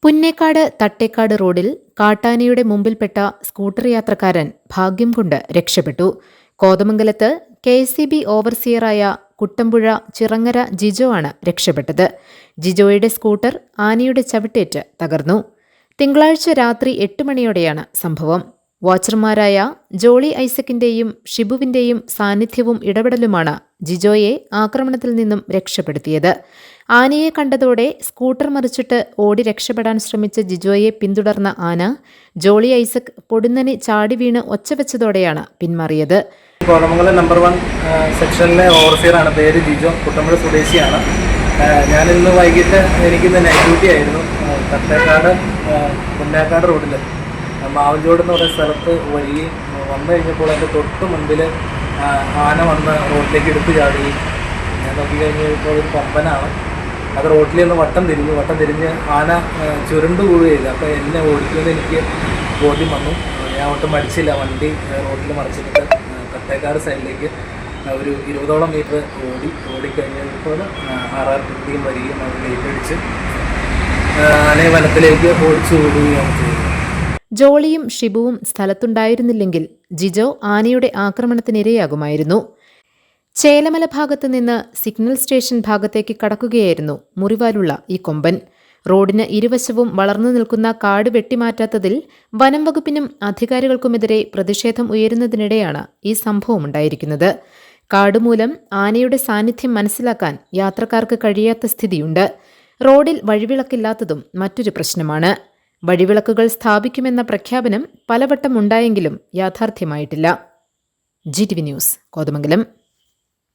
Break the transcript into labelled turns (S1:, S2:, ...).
S1: പുന്നേക്കാട് തട്ടേക്കാട് റോഡിൽ കാട്ടാനയുടെ മുമ്പിൽപ്പെട്ട സ്കൂട്ടർ യാത്രക്കാരൻ ഭാഗ്യം കൊണ്ട് രക്ഷപ്പെട്ടു. കോതമംഗലത്ത് KSEB ഓവർസിയറായ കുട്ടമ്പുഴ ചിറങ്ങര ജിജോ ആണ് രക്ഷപ്പെട്ടത്. ജിജോയുടെ സ്കൂട്ടർ ആനയുടെ ചവിട്ടേറ്റ് തകർന്നു. തിങ്കളാഴ്ച രാത്രി 8 മണിയോടെയാണ് സംഭവം. വാച്ചർമാരായ ജോളി ഐസക്കിന്റെയും ഷിബുവിന്റെയും സാന്നിധ്യവും ഇടപെടലുമാണ് ജിജോയെ ആക്രമണത്തിൽ നിന്നും രക്ഷപ്പെടുത്തിയത്. ആനയെ കണ്ടതോടെ സ്കൂട്ടർ മറിച്ചിട്ട് ഓടി രക്ഷപ്പെടാൻ ശ്രമിച്ച ജിജോയെ പിന്തുടർന്ന ആന ജോളി ഐസക് പൊടുന്നനെ ചാടി വീണ് ഒച്ചവെച്ചതോടെയാണ് പിന്മാറിയത്.
S2: കോതമംഗലം നമ്പർ 1 സെക്ഷനിലെ ഓവർസിയറാണ്. പേര് ജിജോ, കുട്ടമ്പുഴ സ്വദേശിയാണ്. ഞാനിന്ന് വൈകിട്ട് എനിക്കിന്ന് നൈറ്റ് ഡ്യൂട്ടി ആയിരുന്നു. തട്ടേക്കാട് പുന്നേക്കാട് റോഡിൽ മാവഞ്ചോട് എന്ന് പറയുന്ന സ്ഥലത്ത് വഴി വന്നു കഴിഞ്ഞപ്പോൾ എൻ്റെ തൊട്ട് മുൻപിൽ ആന വന്ന് റോഡിലേക്ക് എടുത്തു ചാടി. ഞാൻ നോക്കിക്കഴിഞ്ഞപ്പോൾ ഒരു കൊമ്പനാണ്. അത് റോഡിൽ നിന്ന് വട്ടം തിരിഞ്ഞ് ആന ചുരുണ്ടു കൂടുകയില്ല. അപ്പോൾ എന്നെ ഓടിക്കുമെന്ന് എനിക്ക് ബോധ്യം വന്നു. ഞാൻ ഒട്ടും മടിച്ചില്ല. വണ്ടി റോഡിൽ മറിച്ചിട്ട് തട്ടേക്കാട് സൈഡിലേക്ക് ഒരു 20ഓളം മീറ്റർ ഓടിക്കഴിഞ്ഞപ്പോൾ RRTയും വരികയും അത് ലേറ്റടിച്ച് ആനയെ വനത്തിലേക്ക് ഓടിച്ചു ഓടുകയാണ് ചെയ്തത്.
S1: ജോളിയും ഷിബുവും സ്ഥലത്തുണ്ടായിരുന്നില്ലെങ്കിൽ ജിജോ ആനയുടെ ആക്രമണത്തിനിരയാകുമായിരുന്നു. ചേലമല ഭാഗത്ത് നിന്ന് സിഗ്നൽ സ്റ്റേഷൻ ഭാഗത്തേക്ക് കടക്കുകയായിരുന്നു മുറിവാലുള്ള ഈ കൊമ്പൻ. റോഡിന് ഇരുവശവും വളർന്നു നിൽക്കുന്ന കാട് വെട്ടിമാറ്റാത്തതിൽ വനം വകുപ്പിനും അധികാരികൾക്കുമെതിരെ പ്രതിഷേധം ഉയരുന്നതിനിടെയാണ് ഈ സംഭവമുണ്ടായിരിക്കുന്നത്. കാടുമൂലം ആനയുടെ സാന്നിധ്യം മനസ്സിലാക്കാൻ യാത്രക്കാർക്ക് കഴിയാത്ത സ്ഥിതിയുണ്ട്. റോഡിൽ വഴിവിളക്കില്ലാത്തതും മറ്റൊരു പ്രശ്നമാണ്. വഴിവിളക്കുകൾ സ്ഥാപിക്കുമെന്ന പ്രഖ്യാപനം പലവട്ടം ഉണ്ടായെങ്കിലും യാഥാർത്ഥ്യമായിട്ടില്ല. GTV news, Kothamangalam.